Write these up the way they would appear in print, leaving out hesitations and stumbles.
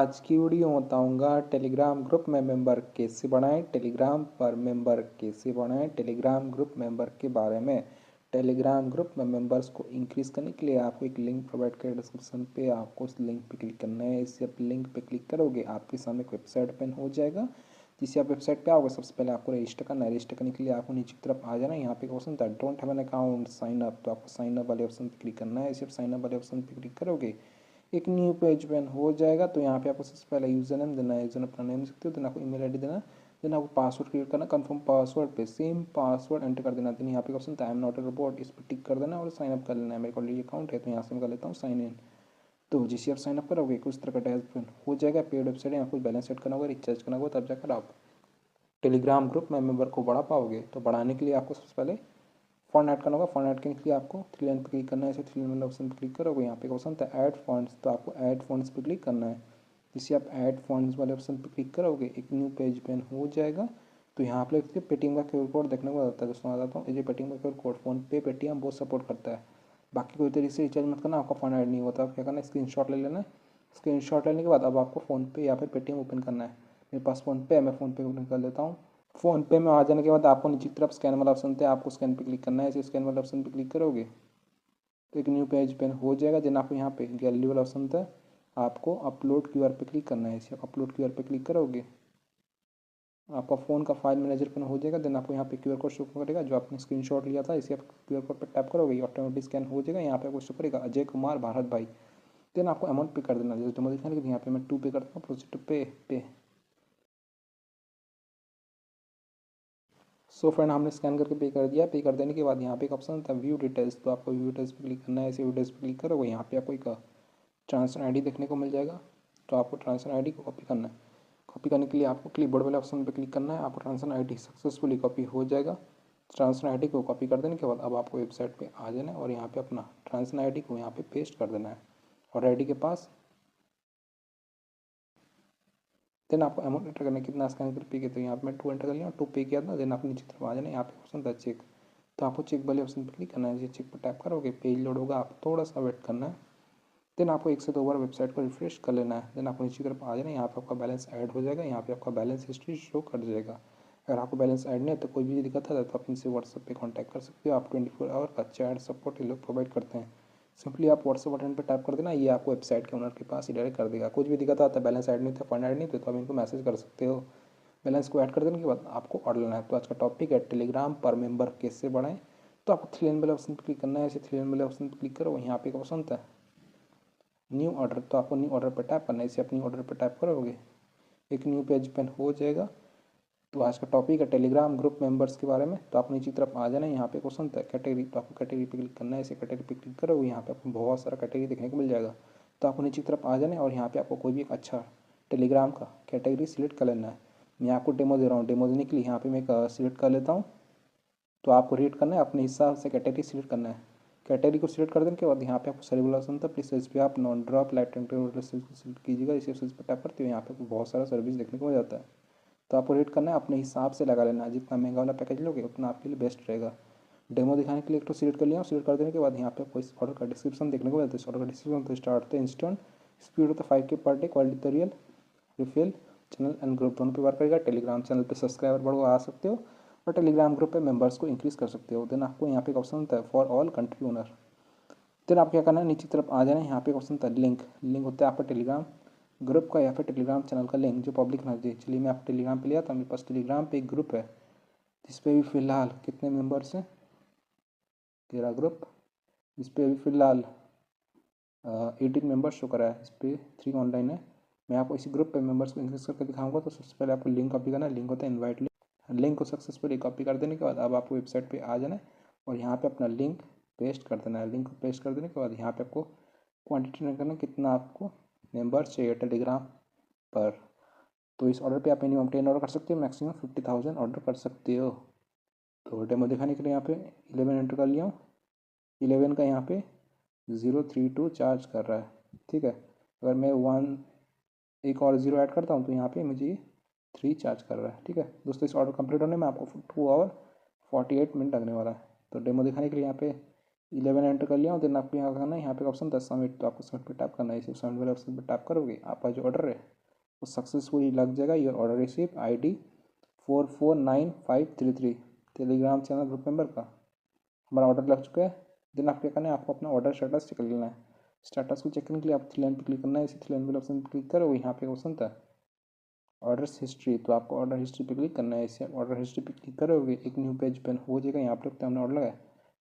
आज की वीडियो में बताऊंगा टेलीग्राम ग्रुप में मेंबर कैसे बनाएं, टेलीग्राम पर मेंबर कैसे बनाएं, टेलीग्राम ग्रुप मेंबर के बारे में। टेलीग्राम ग्रुप में मेंबर्स को इंक्रीज करने के लिए आपको एक लिंक प्रोवाइड किया डिस्क्रिप्शन पे, आपको उस लिंक पे क्लिक करना है। इससे आप लिंक पे क्लिक करोगे आपके सामने एक वेबसाइट ओपन हो जाएगा। जिससे आप वेबसाइट पे आओगे सबसे पहले आपको रजिस्टर करना है। रजिस्टर करने के लिए आपको नीचे की तरफ आ जाना है। यहाँ पे ऑप्शन था don't have an account sign up, तो आपको साइन अप वाले ऑप्शन पे क्लिक करना है। इसे आप साइन अप वाले ऑप्शन पे क्लिक करोगे एक न्यू पेज ओपन हो जाएगा। तो यहाँ पे आपको सबसे पहले यूजर नेम देना है, यूजर अपना नेम दे सकते हो। देन आपको ईमेल आईडी देना, देन आपको पासवर्ड क्रिएट करना, कंफर्म पासवर्ड पे सेम पासवर्ड एंटर कर देना। देन यहाँ पे ऑप्शन था I am not a robot, इस पर टिक कर देना और साइन अप कर लेना है। मेरे को ऑलरेडी अकाउंट है तो यहाँ से मैं कर लेता हूँ साइन इन। तो जैसे आप साइन अप करोगे कुछ तरह का डैशबोर्ड हो जाएगा। पेड वेबसाइट है, यहाँ कुछ बैलेंस सेट करना होगा, रिचार्ज करना होगा, तब जाकर आप टेलीग्राम ग्रुप में मेंबर को बढ़ा पाओगे। तो बढ़ाने के लिए आपको सबसे पहले फंड ऐड करना होगा। फंड ऐड करने के लिए आपको थ्री लाइन पर क्लिक करना है। ऐसे थ्री लाइन वाला ऑप्शन पर क्लिक करोगे, यहाँ पे ऑप्शन था ऐड फंड्स, तो आपको ऐड फंड्स पर क्लिक करना है। जिससे आप ऐड फंड्स वाले ऑप्शन पर क्लिक करोगे एक न्यू पेज ओपन हो जाएगा। तो यहाँ पर देखिए पेटीएम का क्यूआर कोड देखने को आता है। दोस्तों आ जाता हूँ, ये पेटीएम का क्यूआर कोड फोन पे पेटीएम बहुत सपोर्ट करता है। बाकी कोई तरीके से रिचार्ज मत करना, आपका फंड ऐड नहीं होता। क्या करना है स्क्रीनशॉट ले लेना है। स्क्रीनशॉट लेने के बाद अब आपको फ़ोनपे या फिर पेटीएम ओपन करना है। मेरे पास फ़ोनपे है, मैं फ़ोनपे ओपन कर लेता हूँ। फ़ोनपे में आ जाने के बाद आपको नीचे की तरफ स्कैन वाला ऑप्शन था, आपको स्कैन पे क्लिक करना है। ऐसे स्कैन वाले ऑप्शन पे क्लिक करोगे तो एक न्यू पेज ओपन हो जाएगा। देन आपको यहाँ पे गैलरी वाला ऑप्शन था, आपको अपलोड क्यूआर पे क्लिक करना है। इसे अपलोड क्यूआर पे क्लिक करोगे आपका फ़ोन का फाइल मैनेजर ओपन हो जाएगा। देन आपको यहाँ पे क्यूआर कोड शो करेगा जो आपने स्क्रीनशॉट लिया था। इसे आप क्यूआर कोड पर टैप करोगे ऑटोमेटिक स्कैन हो जाएगा। यहाँ पे आपको शो करेगा अजय कुमार भारत भाई। देन आपको अमाउंट पे कर देना, जैसे डेमो दिखा, लेकिन यहाँ पे मैं 2 पे करता हूँ, प्रोसीड टू पे। सो फ्रेंड हमने स्कैन करके पे कर दिया। पे कर देने के बाद यहाँ पे एक ऑप्शन था व्यू डिटेल्स, तो आपको व्यू डिटेल्स पे क्लिक करना है। ऐसे व्यू डिटेल्स पे क्लिक करोगे यहाँ पे आपको एक ट्रांसफर आईडी देखने को मिल जाएगा। तो आपको ट्रांसफर आईडी को कॉपी करना है। कॉपी करने के लिए आपको क्लिपबोर्ड वाले ऑप्शन पे क्लिक करना है। आपको ट्रांसफर आईडी सक्सेसफुली कॉपी हो जाएगा। ट्रांसफर आईडी को कॉपी कर देने के बाद अब आपको वेबसाइट पे आ जाना है और यहाँ पे अपना ट्रांसफर आईडी को यहाँ पे पेस्ट कर देना है और आईडी के पास। देन आपको अमाउंट एंटर करना है, कितना स्कैन कर पे किया। तो यहाँ पे मैं 2 एंटर कर लिया, 2 पे किया था। देन आप नीचे तरफ आ जाना, यहाँ पे ऑप्शन था चेक, तो आपको चेक वाले ऑप्शन पर क्लिक करना है। चेक पर टैप करोगे पेज लोड होगा, आप थोड़ा सा वेट करना है। देन आपको 1 से 2 बार वेबसाइट को रिफ्रेश कर लेना है। देन आपको नीचे की तरफ आ जाना है, यहाँ पे आपका बैलेंस ऐड हो जाएगा। यहाँ पे आपका बैलेंस हिस्ट्री शो कर जाएगा। अगर आपको बैलेंस ऐड नहीं है तो कोई भी दिक्कत है तो आप इनसे व्हाट्सएप पे कांटेक्ट कर सकते हो। आप 24 आवर का चैट सपोर्ट ये लोग प्रोवाइड करते हैं। सिंपली आप व्हाट्सएप बटन पर टैप कर देना, ये आपको वेबसाइट के ओनर के पास ही डायरेक्ट कर देगा। कुछ भी दिक्कत आता है बैलेंस ऐड नहीं था, फंड ऐड नहीं थे, तो आप इनको मैसेज कर सकते हो। बैलेंस को ऐड कर देने के बाद आपको ऑर्डर लेना है। तो आज का टॉपिक है टेलीग्राम पर मेंबर कैसे बढ़ाएं। तो आपको थ्री लाइन वाले ऑप्शन पर क्लिक करना है। ऐसे थ्री लाइन वाले ऑप्शन पर क्लिक करो, यहाँ पे एक ऑप्शन था न्यू ऑर्डर, तो आपको न्यू ऑर्डर पर टैप करना है। इसे अपनी ऑर्डर पर टैप करोगे एक न्यू पेज ओपन हो जाएगा। तो आज का टॉपिक है टेलीग्राम ग्रुप मेंबर्स के बारे में। तो आप नीचे की तरफ आ जाना है, यहाँ पे क्वेश्चन था कैटेगरी, तो आपको कैटेगरी पे क्लिक करना है। इसे कैटेगरी पे क्लिक करोगे यहाँ पे आपको बहुत सारा कैटेगरी देखने को मिल जाएगा। तो आपको नीचे की तरफ आ जाना है और यहाँ पे आपको कोई भी एक अच्छा टेलीग्राम का कैटेगरी सिलेक्ट कर लेना है। मैं आपको डेमो दे रहा हूँ, डेमो देने के लिए यहाँ पे मैं एक सिलेक्ट कर लेता हूँ। तो आपको रीड करना है, अपने हिसाब से कैटेगरी सिलेक्ट करना है। कैटेगरी को सिलेक्ट कर देने के बाद यहाँ पे आपको सर्विस ऑप्शन था, प्लीज इस पर आप नॉन ड्रॉप लाइट सिलेक्ट कीजिएगा। इसी ऑप्शन पर टैप करते हो यहाँ पे आपको बहुत सारा सर्विस देखने को मिल जाता है। तो आपको रेट करना है, अपने हिसाब से लगा लेना है। जितना महंगा वाला पैकेज लोगे उतना आपके लिए बेस्ट रहेगा। डेमो दिखाने के लिए एक तो सिलेक्ट कर लिया, सिलेक्ट कर देने के बाद यहाँ पे आपको इस ऑर्डर का डिस्क्रिप्शन देखने को मिलता है। इस ऑर्डर का डिस्क्रिप्शन तो स्टार्ट होता है इंस्टेंट, स्पीड होता है 5K पर डे, क्वालिटी तो real, refill, channel and group दोनों पे वर्क करेगा। टेलीग्राम चैनल पे सब्सक्राइबर बढ़वा सकते हो और टेलीग्राम ग्रुप पे मेंबर्स को इंक्रीज़ कर सकते हो। देन आपको यहाँ पे एक ऑप्शन होता है for all country owner. Then आप क्या करना है, नीचे तरफ आ जाना है, यहाँ पे एक ऑप्शन होता है लिंक। लिंक होता है आपका टेलीग्राम ग्रुप का या फिर टेलीग्राम चैनल का लिंक जो पब्लिक होना चाहिए। चलिए मैं आपको टेलीग्राम पे लिया था, मेरे पास टेलीग्राम पे एक ग्रुप है जिस पे भी फ़िलहाल कितने मेंबर्स हैं, 13 ग्रुप, जिस पे अभी फ़िलहाल 18 मेंबर्स शो करा है। इस पर 3 ऑनलाइन है। मैं आपको इसी ग्रुप पे मेंबर्स को इंक्रीज करके दिखाऊंगा। तो सबसे पहले आपको लिंक कॉपी करना है। लिंक होता है इन्वाइट लिंक। लिंक को सक्सेसफुली कॉपी कर देने के बाद अब आपको वेबसाइट पे आ जाना है और यहाँ पे अपना लिंक पेस्ट कर देना है। लिंक को पेस्ट कर देने के बाद यहाँ पे आपको क्वान्टिटी करना है, कितना आपको मेंबर्स चाहिए टेलीग्राम पर। तो इस ऑर्डर पे आप मिनिमम 10 ऑर्डर कर सकते हो, मैक्सिमम 50,000 ऑर्डर कर सकते हो। तो डेमो दिखाने के लिए यहाँ पे 11 एंटर कर लिया हूँ। 11 का यहाँ पे 032 चार्ज कर रहा है, ठीक है। अगर मैं 1 एक और 0 ऐड करता हूँ तो यहाँ पे मुझे 3 चार्ज कर रहा है, ठीक है दोस्तों। इस ऑर्डर कंप्लीट होने में आपको 2 आवर 48 मिनट लगने वाला है। तो डेमो दिखाने के लिए यहाँ पे 11 एंटर कर लिया हूँ। देन आपको यहाँ करना है, यहाँ पे ऑप्शन था सबमिट, तो आपको सबमिट पे टैप करना है। इसी सबमिट वाले ऑप्शन पर टैप करोगे आपका जो ऑर्डर है वो सक्सेसफुली लग जाएगा। Your order receive ID 449533 Telegram channel group member का हमारा ऑर्डर लग चुका है। देन आप क्या करना है, आपको अपना ऑर्डर स्टेटस चेक कर लेना है। स्टेटस को चेक करने के लिए आप थ्री लाइन पर क्लिक करना है। इसी थ्री लाइन पर ऑप्शन पर क्लिक करो, यहाँ पे ऑप्शन था ऑर्डर्स हिस्ट्री, तो आपको ऑर्डर हिस्ट्री पे क्लिक करना है। इसे ऑर्डर हिस्ट्री पे क्लिक करोगे एक न्यू पेज ओपन हो जाएगा। यहाँ पर हमने ऑर्डर लगाया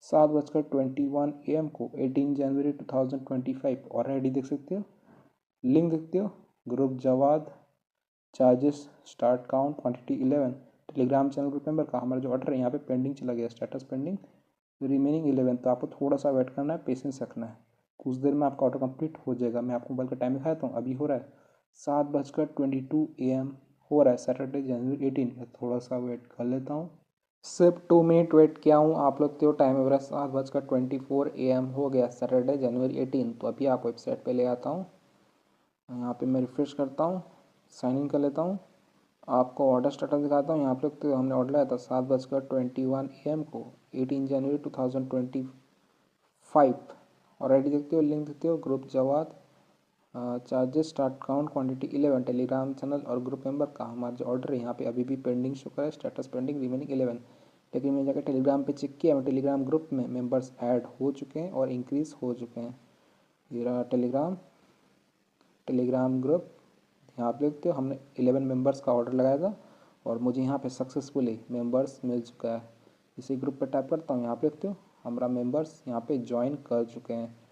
7:21 AM को 18 जनवरी 2025। और ID देख सकते हो, लिंक देखते हो, group Jawad, charges, start count, quantity 11, Telegram channel group member का। हमारा जो ऑर्डर है यहाँ पे पेंडिंग चला गया, स्टेटस पेंडिंग, रिमेनिंग 11। तो आपको थोड़ा सा वेट करना है, पेशेंस रखना है, कुछ देर में आपका ऑर्डर कंप्लीट हो जाएगा। मैं आपको मोबाइल का टाइम दिखाता हूँ, अभी हो रहा है 7:22 AM हो रहा है, सैटरडे जनवरी 18। थोड़ा सा वेट कर लेता हूँ, सिर्फ 2 मिनट वेट किया हूँ। आप लोग तो टाइम है 7:24 AM हो गया, सैटरडे जनवरी 18। तो अभी आप वेबसाइट पे ले आता हूँ, यहाँ पे मैं रिफ्रेश करता हूँ, साइन इन कर लेता हूँ, आपको ऑर्डर स्टेटस दिखाता हूँ। यहाँ पे तो हमने ऑर्डर लाया था 7:21 AM को 18 जनवरी 2025। और ID देखते हो, लिंक देखते हो, group Jawad, charges, start count, quantity 11, Telegram channel और ग्रुप मेंबर का। हमारा जो ऑर्डर है यहाँ पे अभी भी पेंडिंग शो कर रहा है, स्टेटस पेंडिंग, रिमेनिंग 11। लेकिन मैं जाकर टेलीग्राम पे चेक किया, मैं टेलीग्राम ग्रुप में मेंबर्स ऐड हो चुके हैं और इंक्रीज़ हो चुके हैं। ये रहा टेलीग्राम ग्रुप, यहाँ आप देखते हो हमने 11 मेंबर्स का ऑर्डर लगाया था और मुझे यहाँ पे सक्सेसफुली मेंबर्स मिल चुका है। इसी ग्रुप पे टाइप करता हूँ, यहाँ पे देखते हो हमारा मेंबर्स यहाँ पे ज्वाइन कर चुके हैं।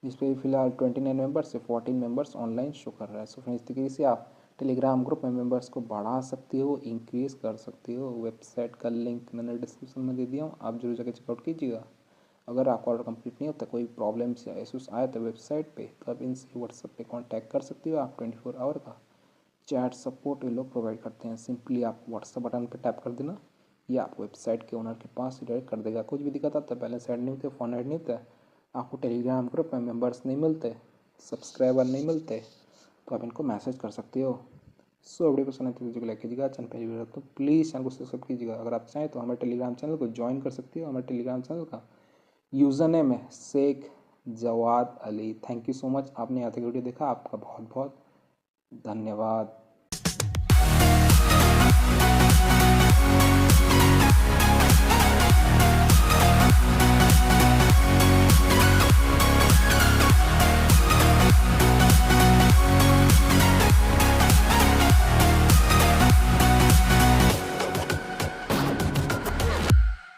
इस पर फिलहाल 29 मेंबर्स से 14 मेंबर्स ऑनलाइन शो कर रहा है। सो फ्रेंड्स, इस तरीके से आप टेलीग्राम ग्रुप में मेंबर्स को बढ़ा सकते हो, इंक्रीज़ कर सकते हो। वेबसाइट का लिंक मैंने डिस्क्रिप्शन में दे दिया हूँ, आप जरूर जाकर चेकआउट कीजिएगा। अगर आपका ऑर्डर कंप्लीट नहीं होता, कोई प्रॉब्लम्स या इशूज़ आए तो वेबसाइट पे, तो आप इनसे व्हाट्सएप पे कांटेक्ट कर सकते हो। आप 24 आवर का चैट सपोर्ट ये लोग प्रोवाइड करते हैं। सिंपली आप व्हाट्सएप बटन पे टैप कर देना, या आप वेबसाइट के ओनर के पास डायरेक्ट कर देगा। कुछ भी दिक्कत आता है, बैलेंस ऐड नहीं होते, फ़ोन ऐड नहीं होता है, आपको टेलीग्राम ग्रुप में मेंबर्स नहीं मिलते, सब्सक्राइबर नहीं मिलते, तो आप इनको मैसेज कर सकते हो। सो वीडियो पसंद है तो वीडियो को लाइक कीजिएगा, चैनल पहली बार तो प्लीज़ चैनल को सब्सक्राइब कीजिएगा। अगर आप चाहें तो हमारे टेलीग्राम चैनल को ज्वाइन कर सकते हो। हमारे टेलीग्राम चैनल का यूज़र नेम है Sheikh Jawad Ali. Thank you so much, आपने यहाँ तक वीडियो देखा, आपका बहुत बहुत धन्यवाद।